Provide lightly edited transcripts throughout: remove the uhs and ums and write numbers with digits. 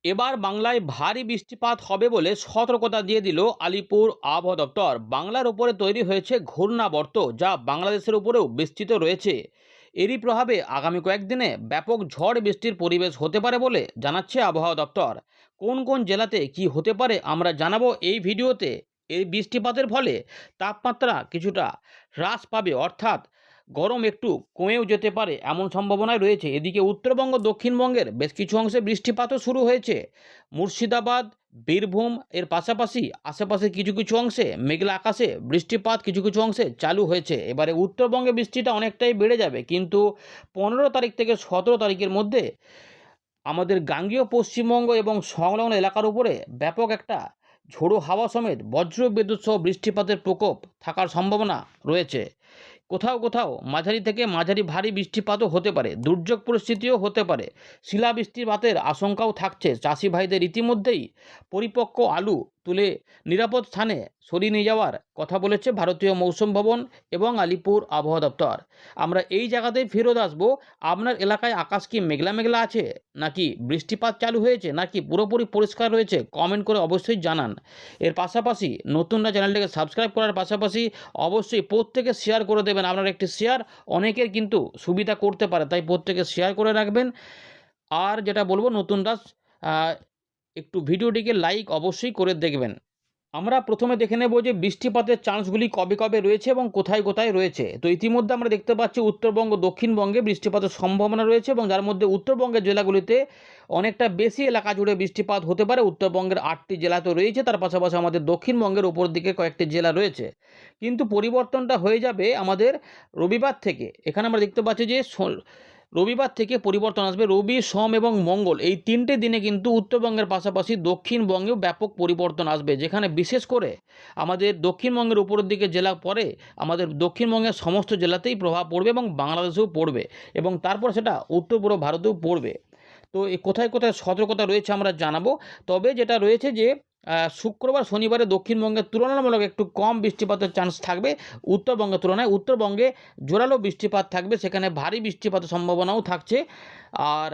এবার বাংলায় ভারী বৃষ্টিপাত হবে বলে সতর্কতা দিয়ে দিল আলিপুর আবহাওয়া দপ্তর। বাংলার উপরে তৈরি হয়েছে ঘূর্ণাবর্ত, যা বাংলাদেশের উপরেও বিস্তৃত রয়েছে। এরই প্রভাবে আগামী কয়েকদিনে ব্যাপক ঝড় বৃষ্টির পরিবেশ হতে পারে বলে জানাচ্ছে আবহাওয়া দপ্তর। কোন কোন জেলাতে কি হতে পারে আমরা জানাবো এই ভিডিওতে। এই বৃষ্টিপাতের ফলে তাপমাত্রা কিছুটা হ্রাস পাবে, অর্থাৎ গরম একটু কমেও যেতে পারে এমন সম্ভাবনায় রয়েছে। এদিকে উত্তরবঙ্গ দক্ষিণবঙ্গের বেশ কিছু অংশে বৃষ্টিপাতও শুরু হয়েছে। মুর্শিদাবাদ, বীরভূম এর পাশাপাশি আশেপাশে কিছু কিছু অংশে মেঘলা আকাশে বৃষ্টিপাত কিছু কিছু অংশে চালু হয়েছে। এবারে উত্তরবঙ্গে বৃষ্টিটা অনেকটাই বেড়ে যাবে, কিন্তু 15 তারিখ থেকে 17 তারিখের মধ্যে আমাদের গাঙ্গেয় পশ্চিমবঙ্গ এবং সংলগ্ন এলাকার উপরে ব্যাপক একটা ঝোড়ো হাওয়া সমেত বজ্র বিদ্যুৎ সহ বৃষ্টিপাতের প্রকোপ থাকার সম্ভাবনা রয়েছে। কোথাও কোথাও মাঝারি থেকে মাঝারি ভারী বৃষ্টিপাতও হতে পারে, দুর্যোগ পরিস্থিতিও হতে পারে। শিলা বৃষ্টিপাতের আশঙ্কাও থাকছে। চাষি ভাইদের ইতিমধ্যেই পরিপক্ক আলু তুলে নিরাপদ স্থানে সরিয়ে নিয়ে যাওয়ার কথা বলেছে ভারতীয় মৌসুম ভবন এবং আলিপুর আবহাওয়া দপ্তর। আমরা এই জায়গাতেই ফেরত আসবো। আপনার এলাকায় আকাশ কি মেঘলা মেঘলা আছে, নাকি বৃষ্টিপাত চালু হয়েছে, নাকি পুরোপুরি পরিষ্কার রয়েছে? কমেন্ট করে অবশ্যই জানান। এর পাশাপাশি নতুনরা চ্যানেলটাকে সাবস্ক্রাইব করার পাশাপাশি অবশ্যই প্রত্যেকে শেয়ার করে দেবেন। আপনার একটি শেয়ার অনেকের কিন্তু সুবিধা করতে পারে, তাই প্রত্যেকে শেয়ার করে রাখবেন। আর যেটা বলবো, নতুনরা একটু ভিডিওটিকে লাইক অবশ্যই করে দেখবেন। আমরা প্রথমে দেখে নেব যে বৃষ্টিপাতের চান্সগুলি কবে কবে রয়েছে এবং কোথায় কোথায় রয়েছে। তো ইতিমধ্যে আমরা দেখতে পাচ্ছি উত্তরবঙ্গ দক্ষিণবঙ্গে বৃষ্টিপাতের সম্ভাবনা রয়েছে, এবং যার মধ্যে উত্তরবঙ্গের জেলাগুলিতে অনেকটা বেশি এলাকা জুড়ে বৃষ্টিপাত হতে পারে। উত্তরবঙ্গের 8টি জেলা তো রয়েছে, তার পাশাপাশি আমাদের দক্ষিণবঙ্গের উপর দিকে কয়েকটি জেলা রয়েছে। কিন্তু পরিবর্তনটা হয়ে যাবে আমাদের রবিবার থেকে। এখানে আমরা দেখতে পাচ্ছি যে রবিবার থেকে পরিবর্তন আসবে। রবি, সোম এবং মঙ্গল এই 3টে দিনে কিন্তু উত্তরবঙ্গের পাশাপাশি দক্ষিণবঙ্গেও ব্যাপক পরিবর্তন আসবে, যেখানে বিশেষ করে আমাদের দক্ষিণবঙ্গের উপরের দিকে জেলা পরে আমাদের দক্ষিণবঙ্গের সমস্ত জেলাতেই প্রভাব পড়বে এবং বাংলাদেশেও পড়বে, এবং তারপর সেটা উত্তর পূর্ব ভারতেও পড়বে। তো কোথায় কোথায় সতর্কতা রয়েছে আমরা জানাবো। তবে যেটা রয়েছে যে শুক্রবার শনিবারে দক্ষিণবঙ্গের তুলনামূলক একটু কম বৃষ্টিপাতের চান্স থাকবে উত্তরবঙ্গের তুলনায়। উত্তরবঙ্গে জোরালো বৃষ্টিপাত থাকবে, সেখানে ভারী বৃষ্টিপাতের সম্ভাবনাও থাকছে। আর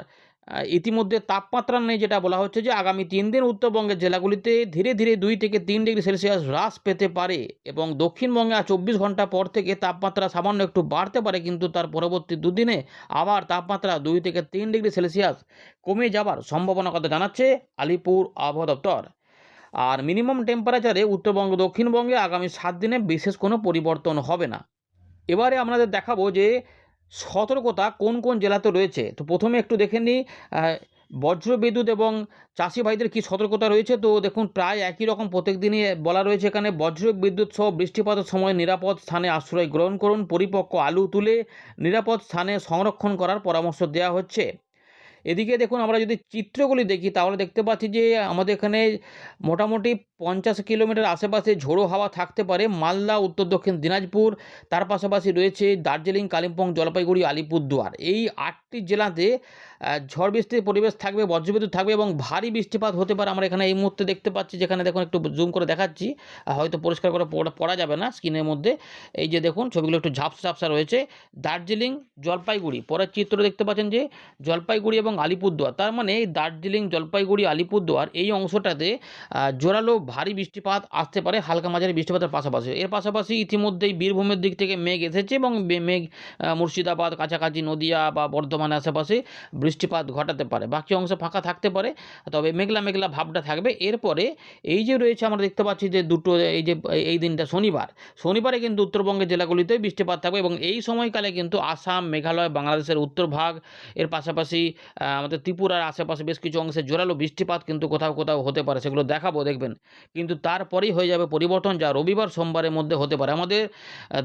ইতিমধ্যে তাপমাত্রা নিয়ে যেটা বলা হচ্ছে যে আগামী 3 দিন উত্তরবঙ্গের জেলাগুলিতে ধীরে ধীরে 2 থেকে 3 ডিগ্রি সেলসিয়াস হ্রাস পেতে পারে, এবং দক্ষিণবঙ্গে 24 ঘন্টা পর থেকে তাপমাত্রা সামান্য একটু বাড়তে পারে, কিন্তু তার পরবর্তী 2 দিনে আবার তাপমাত্রা 2 থেকে 3 ডিগ্রি সেলসিয়াস কমে যাবার সম্ভাবনা কথা জানাচ্ছে আলিপুর আবহাওয়া দপ্তর। আর মিনিমাম টেম্পারেচারে উত্তরবঙ্গ দক্ষিণবঙ্গে আগামী 7 দিনে বিশেষ কোনো পরিবর্তন হবে না। এবারে আপনাদের দেখাবো যে সতর্কতা কোন কোন জেলাতে রয়েছে। তো প্রথমে একটু দেখে নিই বজ্রবিদ্যুৎ এবং চাষি ভাইদের কী সতর্কতা রয়েছে। তো দেখুন, প্রায় একই রকম প্রত্যেক দিনই বলা রয়েছে এখানে। বজ্রবিদ্যুৎ সহ বৃষ্টিপাতের সময় নিরাপদ স্থানে আশ্রয় গ্রহণ করুন। পরিপক্ক আলু তুলে নিরাপদ স্থানে সংরক্ষণ করার পরামর্শ দেওয়া হচ্ছে। এদিকে দেখুন, আমরা যদি চিত্রগুলি দেখি তাহলে দেখতে পাচ্ছি যে আমাদের এখানে মোটামুটি 50 কিলোমিটার আশেপাশে ঝোড়ো হাওয়া থাকতে পারে মালদা, উত্তর দক্ষিণ দিনাজপুর, তার পাশাপাশি রয়েছে দার্জিলিং, কালিম্পং, জলপাইগুড়ি, আলিপুরদুয়ার। এই 8টি জেলাতে ঝড় বৃষ্টির পরিবেশ থাকবে, বজ্রবিদ্যুৎ থাকবে এবং ভারী বৃষ্টিপাত হতে পারে। আমরা এখানে এই মুহূর্তে দেখতে পাচ্ছি, যেখানে দেখুন একটু জুম করে দেখাচ্ছি, হয়তো পরিষ্কার করে পড়া যাবে না স্ক্রিনের মধ্যে। এই যে দেখুন, ছবিগুলো একটু ঝাপসা ঝাপসা রয়েছে। দার্জিলিং, জলপাইগুড়ি, পরের চিত্র দেখতে পাচ্ছেন যে জলপাইগুড়ি এবং আলিপুরদুয়ার। তার মানে এই দার্জিলিং, জলপাইগুড়ি, আলিপুরদুয়ার এই অংশটাতে জোরালো ভারী বৃষ্টিপাত আসতে পারে, হালকা মাঝারি বৃষ্টিপাতের পাশাপাশি। এর পাশাপাশি ইতিমধ্যেই বীরভূমের দিক থেকে মেঘ এসেছে, এবং মেঘ মুর্শিদাবাদ, কাছাকাছি নদিয়া বা বর্ধমানের আশেপাশে বৃষ্টিপাত ঘটাতে পারে। বাকি অংশ ফাঁকা থাকতে পারে, তবে মেঘলা মেঘলা ভাবটা থাকবে। এরপরে এই যে রয়েছে, আমরা দেখতে পাচ্ছি যে দুটো এই দিনটা শনিবারে কিন্তু উত্তরবঙ্গের জেলাগুলিতে বৃষ্টিপাত থাকবে, এবং এই সময়কালে কিন্তু আসাম, মেঘালয়, বাংলাদেশের উত্তর ভাগ, এর পাশাপাশি আমাদের ত্রিপুরার আশেপাশে বেশ কিছু অংশে জোরালো বৃষ্টিপাত কিন্তু কোথাও কোথাও হতে পারে, সেগুলো দেখাবো দেখবেন। কিন্তু তারপরেই হয়ে যাবে পরিবর্তন, যা রবিবার সোমবারের মধ্যে হতে পারে। আমাদের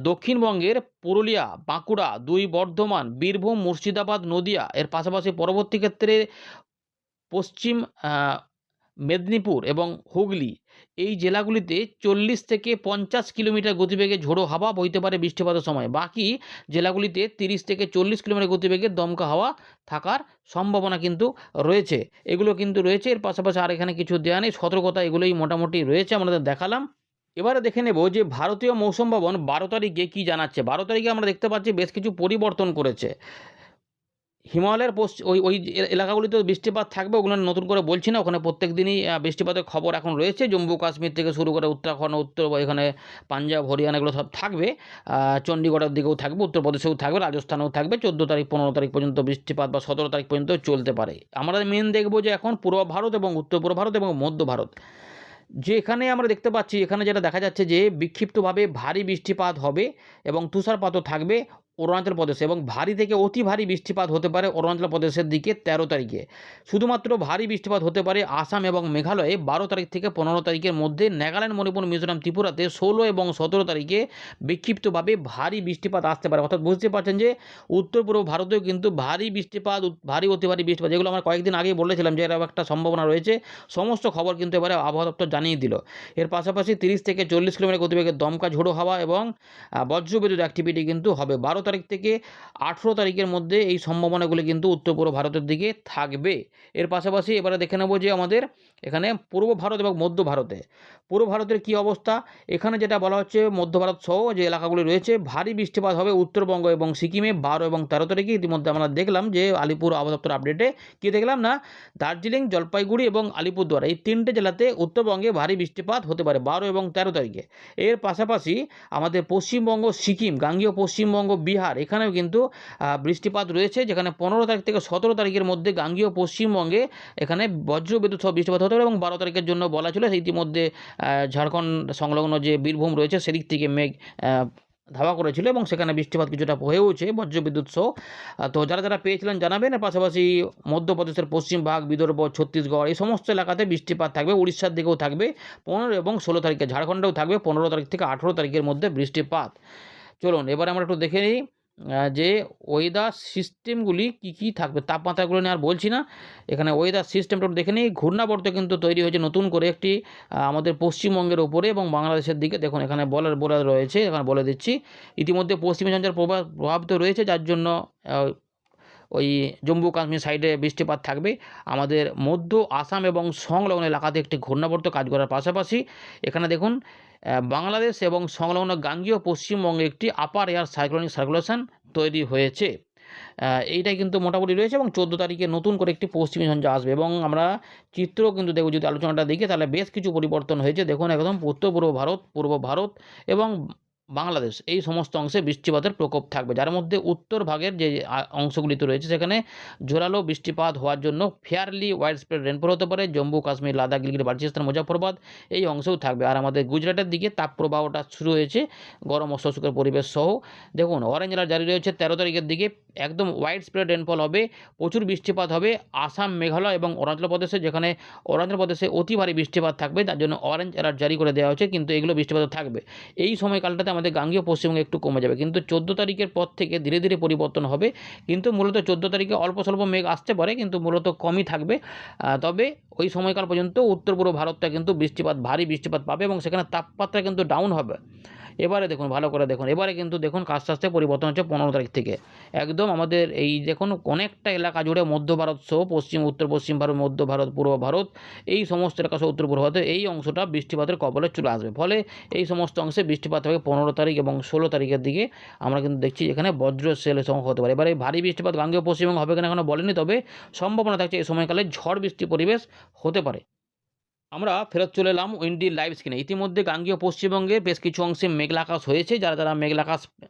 দক্ষিণবঙ্গের পুরুলিয়া, বাঁকুড়া, 2 বর্ধমান, বীরভূম, মুর্শিদাবাদ, নদিয়া, এর পাশাপাশি পরবর্তী ক্ষেত্রে পশ্চিম মেদিনীপুর এবং হুগলি এই জেলাগুলিতে 40 থেকে 50 কিলোমিটার গতিবেগে ঝোড়ো হাওয়া বইতে পারে বৃষ্টিপাতের সময়। বাকি জেলাগুলিতে 30 থেকে 40 কিলোমিটার গতিবেগে দমকা হাওয়া থাকার সম্ভাবনা কিন্তু রয়েছে। এগুলো কিন্তু রয়েছে। এর পাশাপাশি আর এখানে কিছু দেওয়া নেই, সতর্কতা এগুলোই মোটামুটি রয়েছে, আমাদের দেখালাম। এবারে দেখে নেব যে ভারতীয় মৌসুম ভবন 12 তারিখে কী জানাচ্ছে। 12 তারিখে আমরা দেখতে পাচ্ছি বেশ কিছু পরিবর্তন করেছে। হিমালয়ের ওই এলাকাগুলিতে বৃষ্টিপাত থাকবে, ওগুলো নতুন করে বলছি না। ওখানে প্রত্যেক দিনই বৃষ্টিপাতের খবর এখন রয়েছে। জম্মু কাশ্মীর থেকে শুরু করে উত্তরাখণ্ড, উত্তর এখানে পাঞ্জাব, হরিয়ানা এগুলো সব থাকবে। চণ্ডীগড়ের দিকেও থাকবে, উত্তরপ্রদেশেও থাকবে, রাজস্থানেও থাকবে। 14 তারিখ 15 তারিখ পর্যন্ত বৃষ্টিপাত বা 17 তারিখ পর্যন্ত চলতে পারে। আমরা মেন দেখব যে এখন পূর্ব ভারত এবং উত্তর পূর্ব ভারত এবং মধ্য ভারত, যেখানে আমরা দেখতে পাচ্ছি, এখানে যেটা দেখা যাচ্ছে যে বিক্ষিপ্তভাবে ভারী বৃষ্টিপাত হবে এবং তুষারপাতও থাকবে অরুণাচল প্রদেশে, এবং ভারী থেকে অতি ভারী বৃষ্টিপাত হতে পারে অরুণাচল প্রদেশের দিকে 13 তারিখে। শুধুমাত্র ভারী বৃষ্টিপাত হতে পারে আসাম এবং মেঘালয়ে 12 তারিখ থেকে 15 তারিখের মধ্যে। নাগাল্যান্ড, মণিপুর, মিজোরাম, ত্রিপুরাতে 16 এবং 17 তারিখে বিক্ষিপ্তভাবে ভারী বৃষ্টিপাত আসতে পারে। অর্থাৎ বুঝতে পারছেন যে উত্তর পূর্ব ভারতেও কিন্তু ভারী বৃষ্টিপাত, ভারী অতি ভারী বৃষ্টিপাত, যেগুলো আমরা কয়েকদিন আগেই বলেছিলাম যে এরকম একটা সম্ভাবনা রয়েছে, সমস্ত খবর কিন্তু এবারে আবহাওয়া দপ্তর জানিয়ে দিল। এর পাশাপাশি 30 থেকে 40 কিলোমিটার গতিবেগে দমকা ঝোড়ো হাওয়া এবং বজ্রবিদ্যুৎ অ্যাক্টিভিটি কিন্তু হবে 12 তারিখ থেকে 18 তারিখের মধ্যে। এই সম্ভাবনাগুলি কিন্তু উত্তর পূর্ব ভারতের দিকে থাকবে। এর পাশাপাশি এবারে দেখে নেব যে আমাদের এখানে পূর্ব ভারত এবং মধ্য ভারতে, পূর্ব ভারতের কী অবস্থা। এখানে যেটা বলা হচ্ছে, মধ্য ভারত সহ যে এলাকাগুলি রয়েছে ভারী বৃষ্টিপাত হবে উত্তরবঙ্গ এবং সিকিমে 12 এবং 13 তারিখে। ইতিমধ্যে আমরা দেখলাম যে আলিপুর আবহাওয়া দপ্তর আপডেটে কী দেখলাম না, দার্জিলিং, জলপাইগুড়ি এবং আলিপুরদুয়ার এই 3টে জেলাতে উত্তরবঙ্গে ভারী বৃষ্টিপাত হতে পারে 12 এবং 13 তারিখে। এর পাশাপাশি আমাদের পশ্চিমবঙ্গ, সিকিম, গাঙ্গেয় পশ্চিমবঙ্গ, বিহার এখানেও কিন্তু বৃষ্টিপাত রয়েছে, যেখানে 15 তারিখ থেকে 17 তারিখের মধ্যে গাঙ্গেয় পশ্চিমবঙ্গে এখানে বজ্রবিদ্যুৎ সহ বৃষ্টিপাত হতে পারে। এবং 12 তারিখের জন্য বলা ছিল, ইতিমধ্যে ঝাড়খণ্ড সংলগ্ন যে বীরভূম রয়েছে সেদিক থেকে মেঘ ধাওয়া করেছিল এবং সেখানে বৃষ্টিপাত কিছুটা হয়েওছে বজ্রবিদ্যুৎ সহ। তো যারা যারা পেয়েছিলেন জানাবেন। এর পাশাপাশি মধ্যপ্রদেশের পশ্চিম ভাগ, বিদর্ভ, ছত্তিশগড় এই সমস্ত এলাকাতে বৃষ্টিপাত থাকবে। উড়িষ্যার দিকেও থাকবে 15 এবং 16 তারিখে। ঝাড়খণ্ডেও থাকবে 15 তারিখ থেকে 18 তারিখের মধ্যে বৃষ্টিপাত। চলুন এবার আমরা একটু দেখে নিই যে ওয়েদার সিস্টেমগুলি কী কী থাকবে। তাপমাত্রাগুলো নিয়ে আর বলছি না, এখানে ওয়েদার সিস্টেমটা দেখে নিই। ঘূর্ণাবর্ত কিন্তু তৈরি হয়েছে নতুন করে একটি আমাদের পশ্চিমবঙ্গের ওপরে এবং বাংলাদেশের দিকে। দেখুন এখানে বলা রয়েছে, এখানে বলে দিচ্ছি। ইতিমধ্যে পশ্চিমী ঝঞ্ঝার প্রভাবিত রয়েছে, যার জন্য ওই জম্মু কাশ্মীর সাইডে বৃষ্টিপাত থাকবে। আমাদের মধ্য আসাম এবং সংলগ্ন এলাকাতে একটি ঘূর্ণাবর্ত কাজ করার পাশাপাশি এখানে দেখুন বাংলাদেশ এবং সংলগ্ন গাঙ্গেয় পশ্চিমবঙ্গে একটি আপার এয়ার সাইক্লোনিক সার্কুলেশন তৈরি হয়েছে। এইটাই কিন্তু মোটামুটি রয়েছে এবং 14 তারিখে নতুন করে একটি পশ্চিমী ঝঞ্ঝা আসবে। এবং আমরা চিত্র কিন্তু দেখব, যদি আলোচনাটা দেখি তাহলে বেশ কিছু পরিবর্তন হয়েছে। দেখুন একদম উত্তর পূর্ব ভারত, পূর্ব ভারত এবং বাংলাদেশ এই সমস্ত অংশে বৃষ্টিপাতের প্রকোপ থাকবে, যার মধ্যে উত্তর ভাগের যে অংশগুলিতে রয়েছে সেখানে জোরালো বৃষ্টিপাত হওয়ার জন্য ফেয়ারলি ওয়াইড স্প্রেড রেনফল হতে পারে। জম্মু কাশ্মীর, লাদাখ, গিলগিট বালচিস্তান, মুজাফরবাদ এই অংশেও থাকবে। আর আমাদের গুজরাটের দিকে তাপপ্রবাহটা শুরু হয়েছে, গরম অস্বস্তিকর পরিবেশ সহ। দেখুন অরেঞ্জ অ্যালার্ট জারি রয়েছে 13 তারিখের দিকে, একদম ওয়াইড স্প্রেড রেনফল হবে, প্রচুর বৃষ্টিপাত হবে আসাম, মেঘালয় এবং অরুণাচল প্রদেশে, যেখানে অরুণাচল প্রদেশে অতি ভারী বৃষ্টিপাত থাকবে, তার জন্য অরেঞ্জ অ্যালার্ট জারি করে দেওয়া হয়েছে। কিন্তু এগুলো বৃষ্টিপাত থাকবে এই সময়কালটাতে। আমাদের গাঙ্গেয় পশ্চিমবঙ্গে একটু কমে যাবে, কিন্তু 14 তারিখের পর থেকে ধীরে ধীরে পরিবর্তন হবে। কিন্তু মূলত 14 তারিখে অল্প স্বল্প মেঘ আসতে পারে, কিন্তু মূলত কমই থাকবে। তবে ওই সময়কাল পর্যন্ত উত্তর পূর্ব ভারতটা কিন্তু ভারী বৃষ্টিপাত পাবে এবং সেখানে তাপমাত্রা কিন্তু ডাউন হবে। এবারে দেখুন, ভালো করে দেখুন, এবারে কিন্তু দেখুন আস্তে আস্তে পরিবর্তন হচ্ছে 15 তারিখ থেকে। একদম আমাদের এই দেখুন অনেকটা এলাকা জুড়ে মধ্য ভারত সহ পশ্চিম, উত্তর পশ্চিম ভারত, মধ্য ভারত, পূর্ব ভারত এই সমস্ত এলাকা সহ উত্তর পূর্ব ভারতে এই অংশটা বৃষ্টিপাতের কবলে চলে আসবে। ফলে এই সমস্ত অংশে বৃষ্টিপাত হবে 15 তারিখ এবং 16 তারিখের দিকে। আমরা কিন্তু দেখছি এখানে বজ্র সেল সংখ্যা হতে পারে। এবারে ভারী বৃষ্টিপাত গাঙ্গেয় পশ্চিমবঙ্গ হবে কিনা এখনো বলেনি, তবে সম্ভাবনা থাকছে এই সময়কালে ঝড় বৃষ্টি পরিবেশ হতে পারে। আমরা ফেরত চলে এলাম উইন্ডি লাইভ স্ক্রিনে। ইতিমধ্যে গাঙ্গেয় পশ্চিমবঙ্গের বেশ কিছু অংশে মেঘলা আকাশ হয়েছে। যারা যারা মেঘলা আকাশ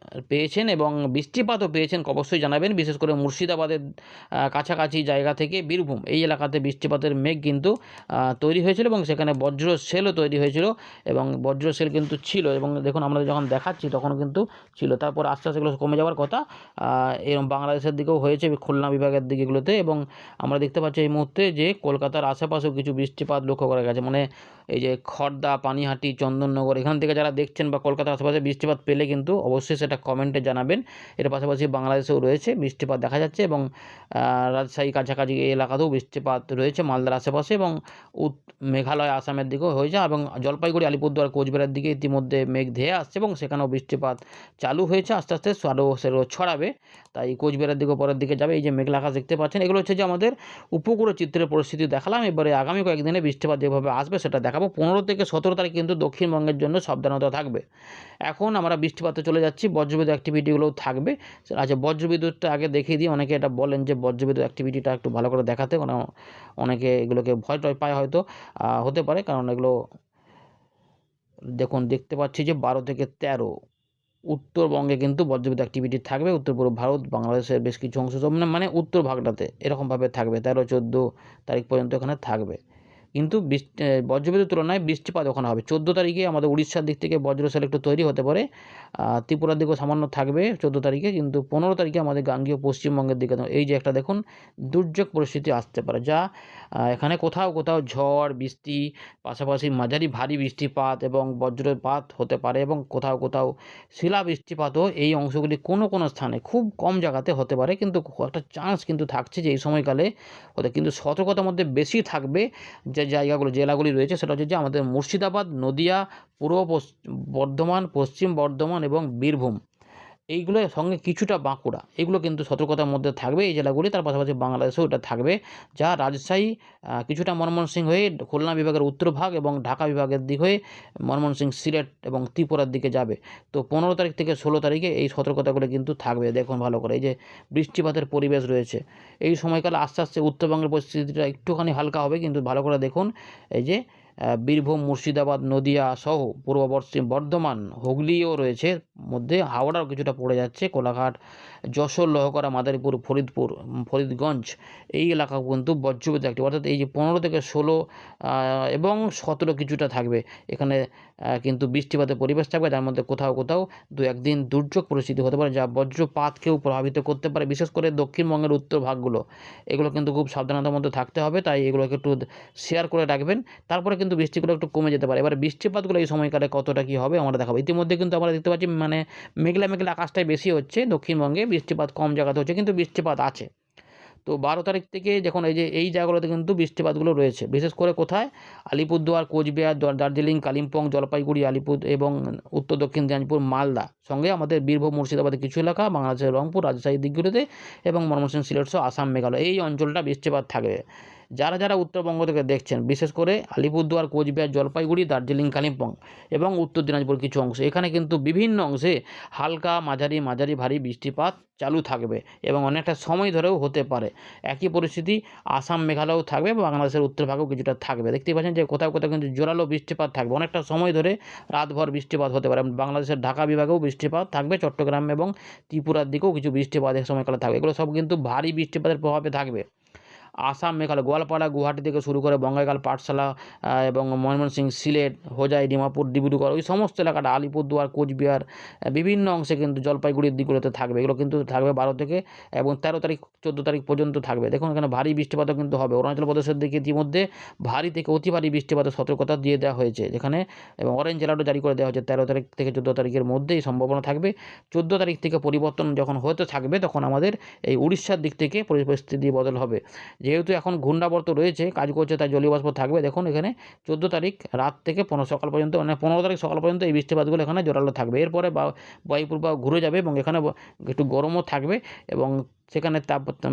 পেয়েছেন এবং বৃষ্টিপাতও পেয়েছেন অবশ্যই জানাবেন। বিশেষ করে মুর্শিদাবাদের কাছাকাছি জায়গা থেকে বীরভূম এই এলাকাতে বৃষ্টিপাতের মেঘ কিন্তু তৈরি হয়েছিল এবং সেখানে বজ্র সেলও তৈরি হয়েছিল এবং বজ্র সেল কিন্তু ছিল। এবং দেখুন আমরা যখন দেখাচ্ছি তখন কিন্তু ছিল, তারপর আস্তে আস্তে এগুলো কমে যাওয়ার কথা। এরকম বাংলাদেশের দিকেও হয়েছে, খুলনা বিভাগের দিকে এগুলোতে। এবং আমরা দেখতে পাচ্ছি এই মুহূর্তে যে কলকাতার আশেপাশেও কিছু বৃষ্টিপাত লক্ষ্য করা গেছে। মানে এই যে খড়দা, পানিহাটি, চন্দননগর এখান থেকে যারা দেখছেন বা কলকাতার আশেপাশে বৃষ্টিপাত পেলে কিন্তু অবশ্যই সেটা কমেন্টে জানাবেন। এর পাশাপাশি বাংলাদেশেও রয়েছে বৃষ্টিপাত দেখা যাচ্ছে এবং রাজশাহী কাছাকাছি এই এলাকাতেও বৃষ্টিপাত রয়েছে, মালদার আশেপাশে এবং মেঘালয়, আসামের দিকেও হয়েছে এবং জলপাইগুড়ি, আলিপুরদুয়ার, কোচবিহারের দিকে ইতিমধ্যে মেঘ ধেয়ে আসছে এবং সেখানেও বৃষ্টিপাত চালু হয়েছে। আস্তে আস্তে সেগুলো ছড়াবে, তাই কোচবিহারের দিকে পরের দিকে যাবে। এই যে মেঘলা আকাশ দেখতে পাচ্ছেন, এগুলো হচ্ছে যে আমাদের উপকূল চিত্রের পরিস্থিতি দেখালাম। এবারে আগামী কয়েকদিনে বৃষ্টিপাত যেভাবে কীভাবে আসবে সেটা দেখাবো। 15 থেকে 17 তারিখ কিন্তু দক্ষিণবঙ্গের জন্য সাবধানতা থাকবে। এখন আমরা বৃষ্টিপাতে চলে যাচ্ছি, বজ্রবিদ্যুৎ অ্যাক্টিভিটিগুলোও থাকবে। আচ্ছা, বজ্রবিদ্যুৎটা আগে দেখিয়ে দিই। অনেকে এটা বলেন যে বজ্রবিদ্যুৎ অ্যাক্টিভিটিটা একটু ভালো করে দেখাতে, কারণ অনেকে এগুলোকে ভয় টয় পায় হয়তো, হতে পারে, কারণ এগুলো দেখুন দেখতে পাচ্ছি যে 12 থেকে 13 উত্তরবঙ্গে কিন্তু বজ্রবিদ্যুৎ অ্যাক্টিভিটি থাকবে। উত্তর পূর্ব ভারত, বাংলাদেশের বেশ কিছু অংশ সব মানে উত্তর ভাগটাতে এরকমভাবে থাকবে। 13-14 তারিখ পর্যন্ত এখানে থাকবে। কিন্তু বজ্রবিদ্যুতের তুলনায় বৃষ্টিপাত ওখানে হবে। 14 তারিখে আমাদের উড়িষ্যার দিক থেকে বজ্রসেল একটু তৈরি হতে পারে। ত্রিপুরার দিকেও সামান্য থাকবে 14 তারিখে, কিন্তু 15 তারিখে আমাদের গাঙ্গেয় পশ্চিমবঙ্গের দিকে এই যে একটা দেখুন দুর্যোগ পরিস্থিতি আসতে পারে, যা এখানে কোথাও কোথাও ঝড় বৃষ্টি, পাশাপাশি মাঝারি ভারী বৃষ্টিপাত এবং বজ্রপাত হতে পারে, এবং কোথাও কোথাও শিলা বৃষ্টিপাতও এই অংশগুলি কোনো কোনো স্থানে খুব কম জায়গাতে হতে পারে, কিন্তু একটা চান্স কিন্তু থাকছে যে এই সময়কালে হতে। কিন্তু সতর্কতার মধ্যে বেশি থাকবে যে জায়গাগুলো, জেলাগুলি রয়েছে, সেটা হচ্ছে যে আমাদের মুর্শিদাবাদ, নদিয়া, পূর্ব বর্ধমান, পশ্চিম বর্ধমান এবং বীরভূম, এইগুলোর সঙ্গে কিছুটা বাঁকুড়া, এগুলো কিন্তু সতর্কতার মধ্যে থাকবে এই জেলাগুলি। তার পাশাপাশি বাংলাদেশেও এটা থাকবে, যা রাজশাহী, কিছুটা ময়মনসিংহ হয়ে খুলনা বিভাগের উত্তর ভাগ এবং ঢাকা বিভাগের দিক হয়ে ময়মনসিংহ, সিলেট এবং ত্রিপুরার দিকে যাবে। তো 15 তারিখ থেকে 16 তারিখে এই সতর্কতাগুলো কিন্তু থাকবে। দেখুন ভালো করে, এই যে বৃষ্টিপাতের পরিবেশ রয়েছে এই সময়কালে। আস্তে আস্তে উত্তরবঙ্গের পরিস্থিতিটা একটুখানি হালকা হবে, কিন্তু ভালো করে দেখুন এই যে বীরভূম, মুর্শিদাবাদ, নদিয়া সহ পূর্ব পশ্চিম বর্ধমান, হুগলিও রয়েছে মধ্যে, হাওড়াও কিছুটা পড়ে যাচ্ছে, কোলাঘাট, যশোর, লহকরা, মাদারীপুর, ফরিদপুর, ফরিদগঞ্জ, এই এলাকা কিন্তু বজ্রবিদ্যুৎ অ্যাক্টিভ। অর্থাৎ এই যে 15 থেকে 16 এবং 17 কিছুটা থাকবে এখানে কিন্তু বৃষ্টিপাতের পরিবেশ থাকবে। তার মধ্যে কোথাও কোথাও 2-1 দিন দুর্যোগ পরিস্থিতি হতে পারে, যা বজ্রপাতকেও প্রভাবিত করতে পারে, বিশেষ করে দক্ষিণবঙ্গের উত্তর ভাগগুলো। এগুলো কিন্তু খুব সাবধানতার মধ্যে থাকতে হবে, তাই এগুলোকে একটু শেয়ার করে রাখবেন। তারপরে কিন্তু বৃষ্টিগুলো একটু কমে যেতে পারে। এবার বৃষ্টিপাতগুলো এই সময়কালে কতটা কী হবে আমরা দেখাবো। ইতিমধ্যে কিন্তু আমরা দেখতে পাচ্ছি মানে মেঘলা মেঘলা আকাশটাই বেশি হচ্ছে, দক্ষিণবঙ্গে বৃষ্টিপাত কম জায়গাতে হচ্ছে, কিন্তু বৃষ্টিপাত আছে। তো 12 তারিখ থেকে যখন এই জায়গাগুলোতে কিন্তু বৃষ্টিপাতগুলো রয়েছে, বিশেষ করে কোথায়, আলিপুরদুয়ার, কোচবিহার, দার্জিলিং, কালিম্পং, জলপাইগুড়ি, আলিপুর এবং উত্তর দক্ষিণ দিনাজপুর, মালদা, সঙ্গে আমাদের বীরভূম, মুর্শিদাবাদের কিছু এলাকা, বাংলাদেশের রংপুর, রাজশাহীর দিকগুলোতে এবং ময়মনসিংহ, সিলেট সহ আসাম, মেঘালয়, এই অঞ্চলটা বৃষ্টিপাত থাকবে। যারা যারা উত্তরবঙ্গ থেকে দেখছেন, বিশেষ করে আলিপুরদুয়ার, কোচবিহার, জলপাইগুড়ি, দার্জিলিং, কালিম্পং এবং উত্তর দিনাজপুর কিছু অংশ, এখানে কিন্তু বিভিন্ন অংশে হালকা মাঝারি ভারী বৃষ্টিপাত চালু থাকবে এবং অনেকটা সময় ধরেও হতে পারে। একই পরিস্থিতি আসাম, মেঘালয়ও থাকবে, বাংলাদেশের উত্তরভাগেও কিছুটা থাকবে। দেখতেই পাচ্ছেন যে কোথাও কোথাও কিন্তু জোরালো বৃষ্টিপাত থাকবে, অনেকটা সময় ধরে রাতভর বৃষ্টিপাত হতে পারে। বাংলাদেশের ঢাকা বিভাগেও বৃষ্টিপাত থাকবে, চট্টগ্রাম এবং ত্রিপুরার দিকেও কিছু বৃষ্টিপাত এক সময়কালে থাকবে। এগুলো সব কিন্তু ভারী বৃষ্টিপাতের প্রভাবে থাকবে। আসাম, মেঘালয়, গোয়ালপাড়া, গুয়াহাটি থেকে শুরু করে বঙ্গাইগাল, পাঠশালা এবং ময়মনসিংহ, সিলেট, হোজাই, ডিমাপুর, ডিব্রুগড়, ওই সমস্ত এলাকাটা, আলিপুরদুয়ার, কোচবিহার, বিভিন্ন অংশে কিন্তু জলপাইগুড়ির দিকগুলোতে থাকবে। এগুলো কিন্তু থাকবে 12 থেকে এবং 13 তারিখ 14 তারিখ পর্যন্ত থাকবে। দেখুন এখানে ভারী বৃষ্টিপাতও কিন্তু হবে। অরুণাচল প্রদেশের দিকে ইতিমধ্যে ভারী থেকে অতি ভারী বৃষ্টিপাতের সতর্কতা দিয়ে দেওয়া হয়েছে, যেখানে এবং অরেঞ্জ অ্যালার্টও জারি করে দেওয়া হয়েছে। 13 তারিখ থেকে 14 তারিখের মধ্যেই সম্ভাবনা থাকবে। 14 তারিখ থেকে পরিবর্তন যখন হতে থাকবে, তখন আমাদের এই উড়িষ্যার দিক থেকে পরিস্থিতি বদল হবে। যেহেতু এখন ঘূর্ণাবর্ত রয়েছে, কাজ করছে, তাই জলীয় বাষ্প থাকবে। দেখুন এখানে 14 তারিখ রাত থেকে সকাল পর্যন্ত, মানে 15 তারিখ সকাল পর্যন্ত এই বৃষ্টিপাতগুলো এখানে জোরালো থাকবে। এরপরে বায়ুপ্রবাহ ঘুরে যাবে এবং এখানে একটু গরমও থাকবে এবং সেখানে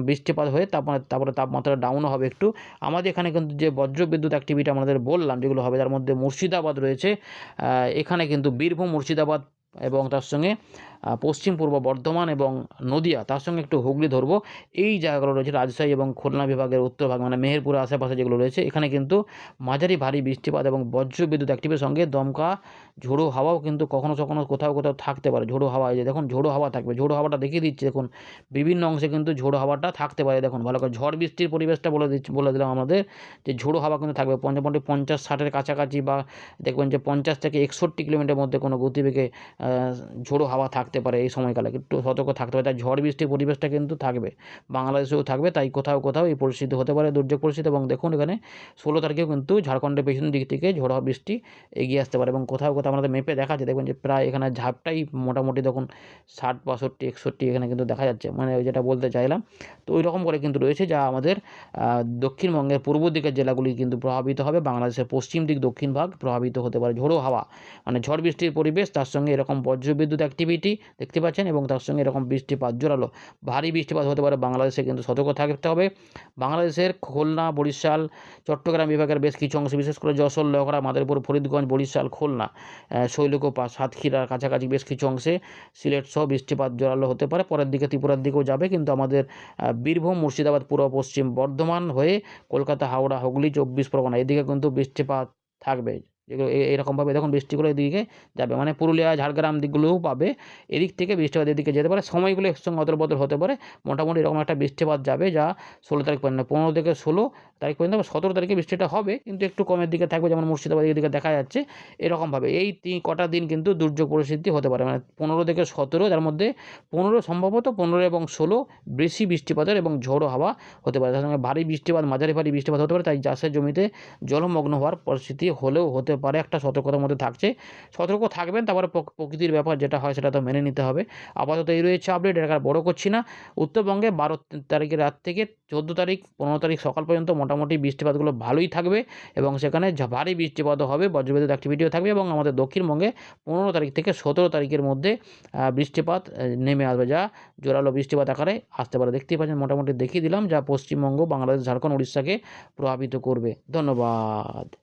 বৃষ্টিপাত হয়ে তারপরে তাপমাত্রা ডাউনও হবে একটু। আমাদের এখানে কিন্তু যে বজ্রবিদ্যুৎ অ্যাক্টিভিটি আমাদের বললাম যেগুলো হবে, তার মধ্যে মুর্শিদাবাদ রয়েছে, এখানে কিন্তু বীরভূম, মুর্শিদাবাদ এবং তার সঙ্গে পশ্চিম পূর্ব বর্ধমান এবং নদিয়া, তার সঙ্গে একটু হুগলি ধরবো, এই জায়গাগুলো রয়েছে। রাজশাহী এবং খুলনা বিভাগের উত্তরভাগ, মানে মেহেরপুরের আশেপাশে যেগুলো রয়েছে, এখানে কিন্তু মাঝারি ভারী বৃষ্টিপাত এবং বজ্রবিদ্যুৎ অ্যাক্টিভের সঙ্গে দমকা ঝোড়ো হাওয়াও কিন্তু কখনো কখনো কোথাও কোথাও থাকতে পারে। ঝোড়ো হাওয়া, এই যে দেখুন ঝোড়ো হাওয়া থাকবে। ঝোড়ো হাওয়াটা দেখিয়ে দিচ্ছি, দেখুন বিভিন্ন অংশে কিন্তু ঝোড়ো হাওয়াটা থাকতে পারে। দেখুন ভালো করে ঝড় বৃষ্টির পরিবেশটা বলে দিলাম আমাদের, যে ঝোড়ো হাওয়া কিন্তু থাকবে মোটামুটি 50-60-এর কাছাকাছি, বা দেখবেন যে 50 থেকে 61 কিলোমিটার মধ্যে কোনো গতিবেগে ঝোড়ো হাওয়া থাকতে পারে। এই সময়কালে একটু সতর্ক থাকতে হবে। তাই ঝড় বৃষ্টির পরিবেশটা কিন্তু থাকবে, বাংলাদেশেও থাকবে। তাই কোথাও কোথাও এই পরিস্থিতি হতে পারে, দুর্যোগ পরিস্থিতি। এবং দেখুন এখানে 16 তারিখেও কিন্তু ঝাড়খণ্ডের পেছন দিক থেকে ঝোড়ো বৃষ্টি এগিয়ে আসতে পারে এবং কোথাও কোথাও আমাদের মেপে দেখা যাচ্ছে, দেখবেন যে প্রায় এখানে ঝাপটাই মোটামুটি দেখুন 60, 65, 61 এখানে কিন্তু দেখা যাচ্ছে, মানে যেটা বলতে চাইলাম। তো ওই রকম করে কিন্তু রয়েছে, যা আমাদের দক্ষিণবঙ্গের পূর্ব দিকের জেলাগুলি কিন্তু প্রভাবিত হবে। বাংলাদেশের পশ্চিম দিক, দক্ষিণ ভাগ প্রভাবিত হতে পারে ঝোড়ো হাওয়া, মানে ঝড় বৃষ্টির পরিবেশ, তার সঙ্গে এরকম বজ্রবিদ্যুৎ অ্যাক্টিভিটি দেখতে পাচ্ছেন, এবং তার সঙ্গে এরকম বৃষ্টিপাত জোরালো ভারী বৃষ্টিপাত হতে পারে। বাংলাদেশে কিন্তু সতর্ক থাকতে হবে। বাংলাদেশের খুলনা, বরিশাল, চট্টগ্রাম বিভাগের বেশ কিছু অংশ, বিশেষ করে যশোর, লহরা, মাদারীপুর, ফরিদগঞ্জ, বরিশাল, খুলনা, শৈলকুপা, সাতক্ষীরার কাছাকাছি বেশ কিছু অংশে, সিলেট সহ বৃষ্টিপাত জোরালো হতে পারে। পরের দিকে ত্রিপুরার দিকেও যাবে, কিন্তু আমাদের বীরভূম, মুর্শিদাবাদ, পূর্ব পশ্চিম বর্ধমান হয়ে কলকাতা, হাওড়া, হুগলি, 24 পরগনা এদিকে কিন্তু বৃষ্টিপাত থাকবে। যেগুলো এইরকমভাবে দেখুন বৃষ্টিগুলো এদিকে যাবে, মানে পুরুলিয়া, ঝাড়গ্রাম দিকগুলোও পাবে। এদিক থেকে বৃষ্টিপাত এদিকে যেতে পারে, সময়গুলো একসঙ্গে অদল বদল হতে পারে। মোটামুটি এরকম একটা বৃষ্টিপাত যাবে, যা 16 তারিখ পর্যন্ত, 15 থেকে 16 তারিখ পর্যন্ত, 17 তারিখে বৃষ্টিটা হবে, কিন্তু একটু কমের দিকে থাকবে, যেমন মুর্শিদাবাদ দিকে দেখা যাচ্ছে। এরকমভাবে এই কটা দিন কিন্তু দুর্যোগ পরিস্থিতি হতে পারে, মানে 15 থেকে 17, তার মধ্যে 15 সম্ভবত 15 এবং 16 বেশি বৃষ্টিপাতের এবং ঝোড়ো হাওয়া হতে পারে। তার সঙ্গে ভারী বৃষ্টিপাত, মাঝারি ভারী বৃষ্টিপাত হতে পারে। তাই চাষের জমিতে জলমগ্ন হওয়ার পরিস্থিতি হলেও হতে পারে, একটা সতর্কতার মধ্যে থাকছে। সতর্ক থাকবেন, তারপরে প্রকৃতির ব্যাপার যেটা হয় সেটা তো মেনে নিতে হবে। আপাতত এই রয়েছে আপডেট, এটা বড় করছি না। উত্তরবঙ্গে 12 তারিখের রাত থেকে 14 তারিখ, 15 তারিখ সকাল পর্যন্ত মোটামুটি বৃষ্টিপাতগুলো ভালোই থাকবে, এবং সেখানে ভারী বৃষ্টিপাতও হবে, বজ্রবিদ্যুৎ অ্যাক্টিভিটিও থাকবে। এবং আমাদের দক্ষিণবঙ্গে 15 তারিখ থেকে 17 তারিখের মধ্যে বৃষ্টিপাত নেমে আসবে, যা জোরালো বৃষ্টিপাত আকারে আসতে পারে। দেখতেই পাচ্ছেন, মোটামুটি দেখিয়ে দিলাম, যা পশ্চিমবঙ্গ, বাংলাদেশ, ঝাড়খণ্ড, উড়িষ্যাকে প্রভাবিত করবে। ধন্যবাদ।